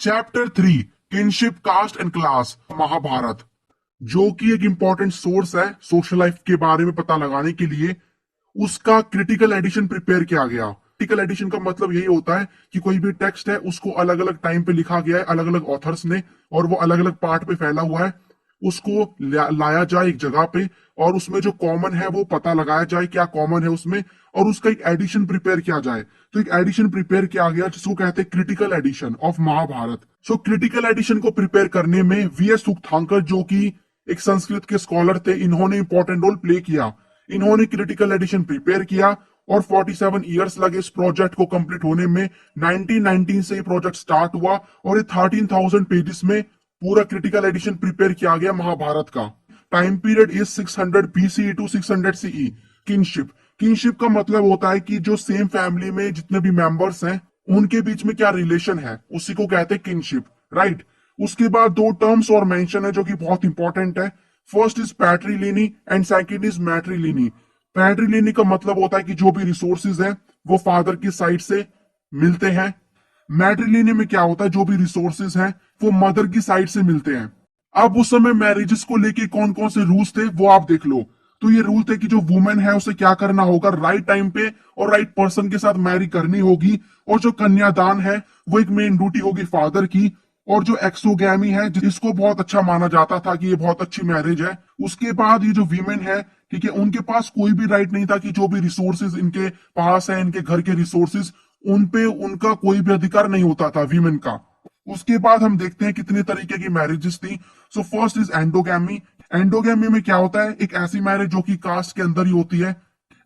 Chapter 3 kinship caste and class Mahabharata, जो कि एक इंपॉर्टेंट सोर्स है सोशल लाइफ के बारे में पता लगाने के लिए। उसका क्रिटिकल एडिशन प्रिपेयर किया गया। क्रिटिकल एडिशन का मतलब यही होता है कि कोई भी टेक्स्ट है उसको अलग अलग टाइम पे लिखा गया है अलग अलग ऑथर्स ने, और वो अलग अलग पार्ट पे फैला हुआ है। उसको लाया जाए एक जगह पे और उसमें जो कॉमन है वो पता लगाया जाए क्या कॉमन है उसमें, और उसका एक एडिशन प्रिपेयर किया जाए। तो एक एडिशन प्रिपेयर किया गया जिसको कहते हैं critical edition of Mahabharata. So critical edition को प्रिपेयर करने में वीएस सुक्थांकर, जो कि एक संस्कृत के स्कॉलर थे, इन्होंने इंपॉर्टेंट रोल प्ले किया। इन्होंने क्रिटिकल एडिशन प्रिपेयर किया और 47 ईयर्स लगे इस प्रोजेक्ट को कंप्लीट होने में। 1919 से ये प्रोजेक्ट स्टार्ट हुआ और ये 13,000 पेजेस में पूरा क्रिटिकल एडिशन प्रिपेयर किया गया महाभारत का। Time period is 600 BCE to 600 CE. Kinship, kinship का मतलब होता है कि जो सेम फैमिली में जितने भी मेंबर्स हैं उनके बीच में क्या रिलेशन है, उसी को कहते हैं किनशिप, राइट। उसके बाद दो टर्म्स और मेंशन है जो कि बहुत इंपॉर्टेंट है। First is patriliny and second is matriliny. Patriliny का मतलब होता है कि जो भी रिसोर्सेज है वो फादर की साइड से मिलते हैं। मैट्रिलिनी में क्या होता है, जो भी रिसोर्सेज हैं वो मदर की साइड से मिलते हैं। अब उस समय मैरिजेस को लेके कौन कौन से रूल्स थे वो आप देख लो। तो ये रूल थे कि जो वुमेन है उसे क्या करना होगा, राइट टाइम पे और राइट पर्सन के साथ मैरी करनी होगी। और जो कन्यादान है वो एक मेन ड्यूटी होगी फादर की। और जो एक्सोगैमी है जिसको बहुत अच्छा माना जाता था कि ये बहुत अच्छी मैरिज है। उसके बाद ये जो वीमेन है, ठीक है, उनके पास कोई भी राइट नहीं था कि जो भी रिसोर्सेज इनके पास है, इनके घर के रिसोर्सेज, उन पे उनका कोई भी अधिकार नहीं होता था वीमेन का। उसके बाद हम देखते हैं कितने तरीके की मैरिजेस थी। So first is endogamy. Endogamy में क्या होता है, एक ऐसी मैरिज जो कि कास्ट के अंदर ही होती है।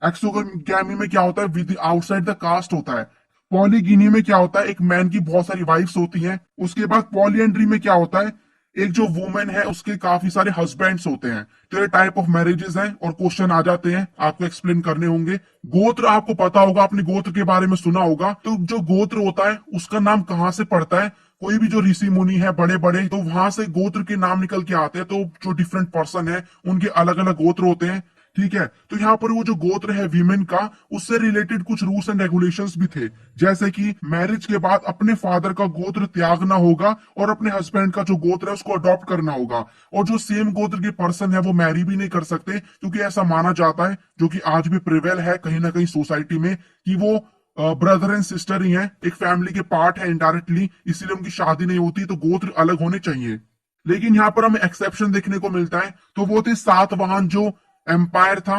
एक्सोगैमी में क्या होता है, विद आउटसाइड द कास्ट होता है। पॉलीगिनी में क्या होता है, एक मैन की बहुत सारी वाइफ्स होती हैं। उसके बाद पॉलीएंड्री में क्या होता है, एक जो वुमेन है उसके काफी सारे हस्बैंड्स होते हैं। तो ये टाइप ऑफ मैरिजेस हैं और क्वेश्चन आ जाते हैं, आपको एक्सप्लेन करने होंगे। गोत्र आपको पता होगा, आपने गोत्र के बारे में सुना होगा। तो जो गोत्र होता है उसका नाम कहाँ से पड़ता है, कोई भी जो ऋषि मुनि है बड़े बड़े, तो वहां से गोत्र के नाम निकल के आते हैं। तो जो डिफरेंट पर्सन है उनके अलग अलग गोत्र होते हैं, ठीक है। तो यहाँ पर वो जो गोत्र है वीमेन का, उससे रिलेटेड कुछ रूल्स एंड रेगुलेशंस भी थे, जैसे कि मैरिज के बाद अपने फादर का गोत्र त्यागना होगा और अपने हस्बैंड का जो गोत्र है उसको अडॉप्ट करना होगा। और जो सेम गोत्र के पर्सन है वो मैरी भी नहीं कर सकते, क्योंकि ऐसा माना जाता है, जो कि आज भी प्रिवेल है कहीं ना कहीं सोसाइटी में, कि वो ब्रदर एंड सिस्टर ही हैं, एक फैमिली के पार्ट है इनडायरेक्टली, इसीलिए उनकी शादी नहीं होती, तो गोत्र अलग होने चाहिए। लेकिन यहाँ पर हमें एक्सेप्शन देखने को मिलता है, तो वो थे सातवाहन जो एम्पायर था।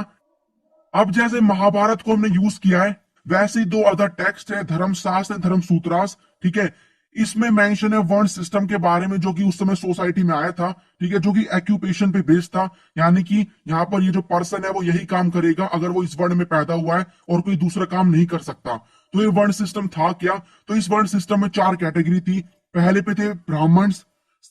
अब जैसे महाभारत को हमने यूज किया है वैसे ही दो अदर टेक्स्ट है, धर्मशास्त्र एंड धर्मसूत्रास, ठीक है। इसमें मेंशन है वर्ण सिस्टम के बारे में, जो कि उस समय सोसाइटी में आया था, ठीक है, जो कि एक्यूपेशन पे बेस्ड था। यानी कि यहाँ पर ये जो पर्सन है वो यही काम करेगा अगर वो इस वर्ण में पैदा हुआ है और कोई दूसरा काम नहीं कर सकता। तो ये वर्ण सिस्टम था क्या, तो इस वर्ण सिस्टम में चार कैटेगरी थी। पहले पे थे ब्राह्मण्स,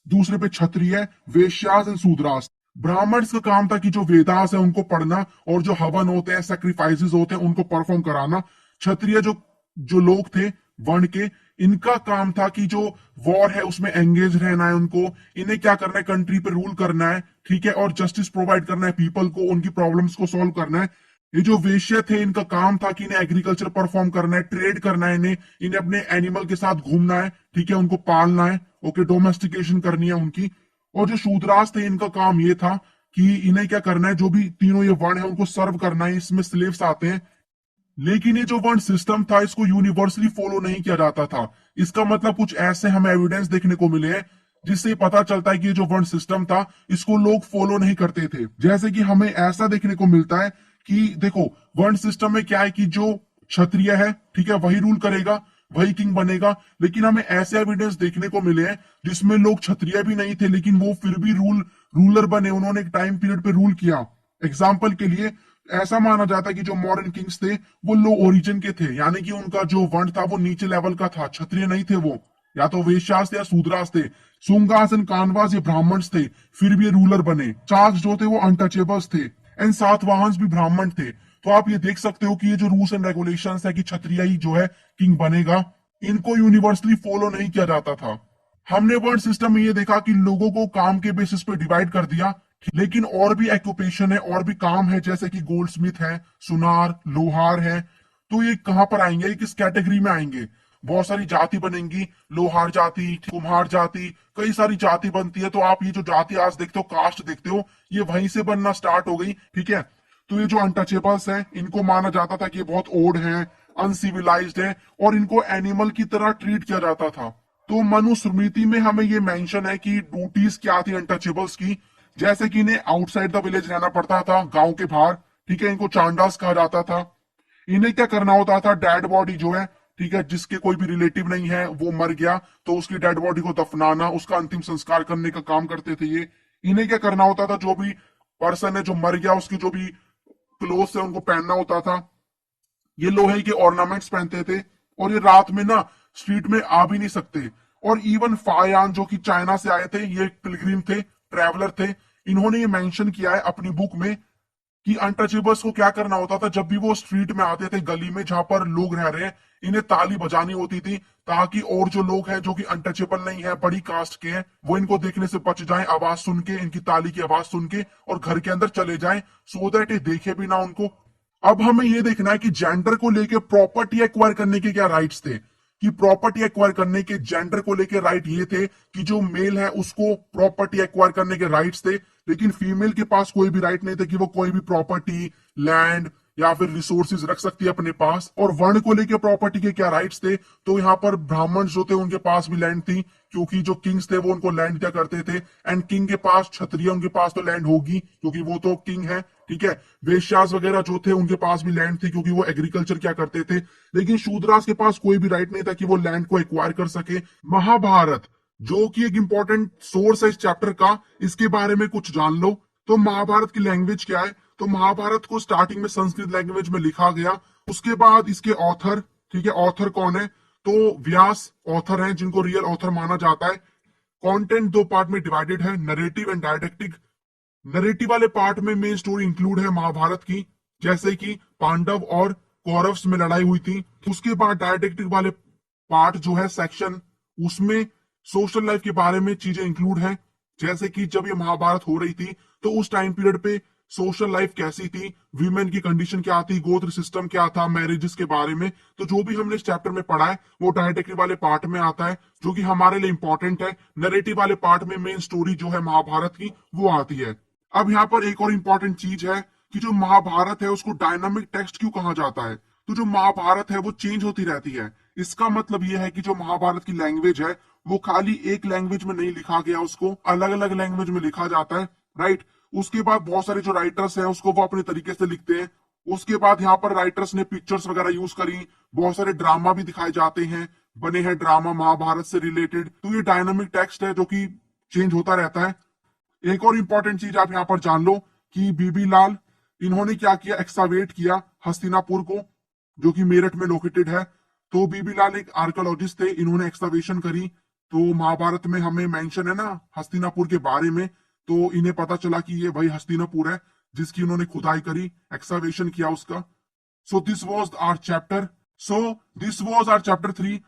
दूसरे पे क्षत्रिय, वैश्यास एंड शूद्रास। ब्राह्मण्स का काम था कि जो वेदास है उनको पढ़ना और जो हवन होते हैं, सैक्रिफाइसेस होते हैं, उनको परफॉर्म कराना। क्षत्रिय जो जो लोग थे वर्ण के, इनका काम था कि जो वॉर है उसमें एंगेज रहना है उनको, इन्हें क्या करना है, कंट्री पे रूल करना है, ठीक है, और जस्टिस प्रोवाइड करना है पीपल को, उनकी प्रॉब्लम्स को सॉल्व करना है। ये जो वेश्य थे इनका काम था कि इन्हें एग्रीकल्चर परफॉर्म करना है, ट्रेड करना है, इन्हें इन्हें अपने एनिमल के साथ घूमना है, ठीक है, उनको पालना है, ओके, डोमेस्टिकेशन करनी है उनकी। और जो शूद्रास थे इनका काम ये था कि इन्हें क्या करना है, जो भी तीनों ये वर्ण है उनको सर्व करना है, इसमें स्लेव्स आते हैं। लेकिन ये जो वर्ण सिस्टम था इसको यूनिवर्सली फॉलो नहीं किया जाता था। इसका मतलब कुछ ऐसे हमें एविडेंस देखने को मिले हैं जिससे पता चलता है कि ये जो वर्ण सिस्टम था इसको लोग फॉलो नहीं करते थे। जैसे कि हमें ऐसा देखने को मिलता है कि देखो, वर्ण सिस्टम में क्या है कि जो क्षत्रिय है, ठीक है, वही रूल करेगा, वही किंग बनेगा। लेकिन हमें ऐसे एविडेंस देखने को मिले हैं जिसमें लोग क्षत्रिय भी नहीं थे लेकिन वो फिर भी रूलर बने, उन्होंने एक टाइम पीरियड पे रूल किया। एग्जाम्पल के लिए ऐसा माना जाता है कि जो मॉडर्न किंग्स थे वो लो ओरिजिन के थे, यानी कि उनका जो वर्ण था वो नीचे लेवल का था, क्षत्रिय नहीं थे वो, या तो वेश्यास थे या शूद्रास थे। सुंगास एंड कानवास ये ब्राह्मण्स थे, फिर भी ये रूलर बने। चार्ल्स जो थे वो अनटचेबल्स थे, एंड सातवाहन भी ब्राह्मण थे। तो आप ये देख सकते हो कि ये जो रूल्स एंड रेगुलेशंस है कि क्षत्रिय ही जो है किंग बनेगा, इनको यूनिवर्सली फॉलो नहीं किया जाता था। हमने वर्ण सिस्टम में ये देखा कि लोगों को काम के बेसिस पे डिवाइड कर दिया, लेकिन और भी एक्यूपेशन है, और भी काम है, जैसे कि गोल्ड स्मिथ है, सुनार, लोहार है। तो ये कहां पर आएंगे, ये किस कैटेगरी में आएंगे, बहुत सारी जाति बनेंगी, लोहार जाति, कुम्हार जाति, कई सारी जाति बनती है। तो आप ये जो जाति आज देखते हो, कास्ट देखते हो, ये वहीं से बनना स्टार्ट हो गई, ठीक है। तो ये जो अनटचेबल्स हैं, इनको माना जाता था कि ये बहुत ओड हैं, अनसिविलाइज्ड है, और इनको एनिमल की तरह ट्रीट किया जाता था। तो मनुस्मृति में हमें ये मेंशन है कि ड्यूटीज क्या थी अनटचेबल्स की। जैसे कि इन्हें आउटसाइड द विलेज रहना पड़ता था, गांव के बाहर, ठीक है। इनको चांडास कहा जाता था। इन्हें क्या करना होता था, डेड बॉडी जो है, ठीक है, जिसके कोई भी रिलेटिव नहीं है, वो मर गया, तो उसकी डेड बॉडी को दफनाना, उसका अंतिम संस्कार करने का काम करते थे ये। इन्हें क्या करना होता था, जो भी पर्सन है जो मर गया, उसकी जो भी क्लोथ्स है उनको पहनना होता था। ये लोहे के ऑर्नामेंट्स पहनते थे, और ये रात में ना स्ट्रीट में आ भी नहीं सकते। और इवन फायान जो कि चाइना से आए थे, ये पिलग्रिम थे, ट्रैवलर थे, इन्होंने ये मेंशन किया है अपनी बुक में कि अनटचेबल्स को क्या करना होता था, जब भी वो स्ट्रीट में आते थे, गली में जहां पर लोग रह रहे हैं, इन्हें ताली बजानी होती थी, ताकि और जो लोग हैं जो कि अनटचेबल नहीं है, बड़ी कास्ट के हैं, वो इनको देखने से बच जाएं, आवाज सुन के, इनकी ताली की आवाज सुन के, और घर के अंदर चले जाएं, सो दैट ये देखे भी ना उनको। अब हमें ये देखना है कि जेंडर को लेके प्रॉपर्टी एक्वायर करने के क्या राइट्स थे। कि प्रॉपर्टी एक्वायर करने के जेंडर को लेके राइट ये थे कि जो मेल है उसको प्रॉपर्टी एक्वायर करने के राइट्स थे, लेकिन फीमेल के पास कोई भी राइट नहीं था कि वो कोई भी प्रॉपर्टी, लैंड या फिर रिसोर्सेज रख सकती है अपने पास। और वर्ण को लेके प्रॉपर्टी के क्या राइट्स थे, तो यहाँ पर ब्राह्मण जो थे उनके पास भी लैंड थी, क्योंकि जो किंग्स थे वो उनको लैंड दिया करते थे। एंड किंग के पास, क्षत्रिय उनके पास तो लैंड होगी क्योंकि वो तो किंग है, ठीक है। वेश्यास वगैरह जो थे उनके पास भी लैंड थी, क्योंकि वो एग्रीकल्चर क्या करते थे। लेकिन शूद्रास के पास कोई भी राइट नहीं था कि वो लैंड को एक्वायर कर सके। महाभारत जो कि एक इंपॉर्टेंट सोर्स है इस चैप्टर का, इसके बारे में कुछ जान लो। तो महाभारत की लैंग्वेज क्या है, तो महाभारत को स्टार्टिंग में संस्कृत लैंग्वेज में लिखा गया। उसके बाद इसके ऑथर, ठीक है, ऑथर कौन है, तो व्यास ऑथर हैं, जिनको रियल ऑथर माना जाता है। कंटेंट दो पार्ट में डिवाइडेड है, नरेटिव एंड डायडेक्टिक। नरेटिव वाले पार्ट में मेन स्टोरी इंक्लूड है महाभारत की, जैसे कि पांडव और कौरव्स में लड़ाई हुई थी। उसके बाद डायडेक्टिक वाले पार्ट जो है सेक्शन, उसमें सोशल लाइफ के बारे में चीजें इंक्लूड है, जैसे कि जब ये महाभारत हो रही थी तो उस टाइम पीरियड पे सोशल लाइफ कैसी थी, वीमेन की कंडीशन क्या थी, गोत्र सिस्टम क्या था, मैरिजेस के बारे में। तो जो भी हमने इस चैप्टर में पढ़ा है वो डायडेक्टिव वाले पार्ट में आता है, जो कि हमारे लिए इंपॉर्टेंट है। नरेटिव वाले पार्ट में मेन स्टोरी जो है महाभारत की वो आती है। अब यहाँ पर एक और इंपॉर्टेंट चीज है कि जो महाभारत है उसको डायनामिक टेक्स्ट क्यों कहा जाता है। तो जो महाभारत है वो चेंज होती रहती है। इसका मतलब यह है कि जो महाभारत की लैंग्वेज है वो खाली एक लैंग्वेज में नहीं लिखा गया, उसको अलग अलग लैंग्वेज में लिखा जाता है, राइट। उसके बाद बहुत सारे जो राइटर्स हैं उसको वो अपने तरीके से लिखते हैं। उसके बाद यहाँ पर राइटर्स ने पिक्चर्स वगैरह यूज करी, बहुत सारे ड्रामा भी दिखाए जाते हैं, बने हैं ड्रामा महाभारत से रिलेटेड। तो ये डायनामिक टेक्स्ट है जो कि चेंज होता रहता है। एक और इंपॉर्टेंट चीज आप यहाँ पर जान लो कि बीबी लाल, इन्होंने क्या किया, एक्सावेट किया हस्तिनापुर को, जो कि मेरठ में लोकेटेड है। तो बीबी लाल एक आर्कियोलॉजिस्ट थे, इन्होंने एक्सावेशन करी। तो महाभारत में हमें मेंशन है ना हस्तिनापुर के बारे में, तो इन्हें पता चला कि ये भाई हस्तिनापुर है जिसकी उन्होंने खुदाई करी, एक्सावेशन किया उसका। So this was our chapter 3।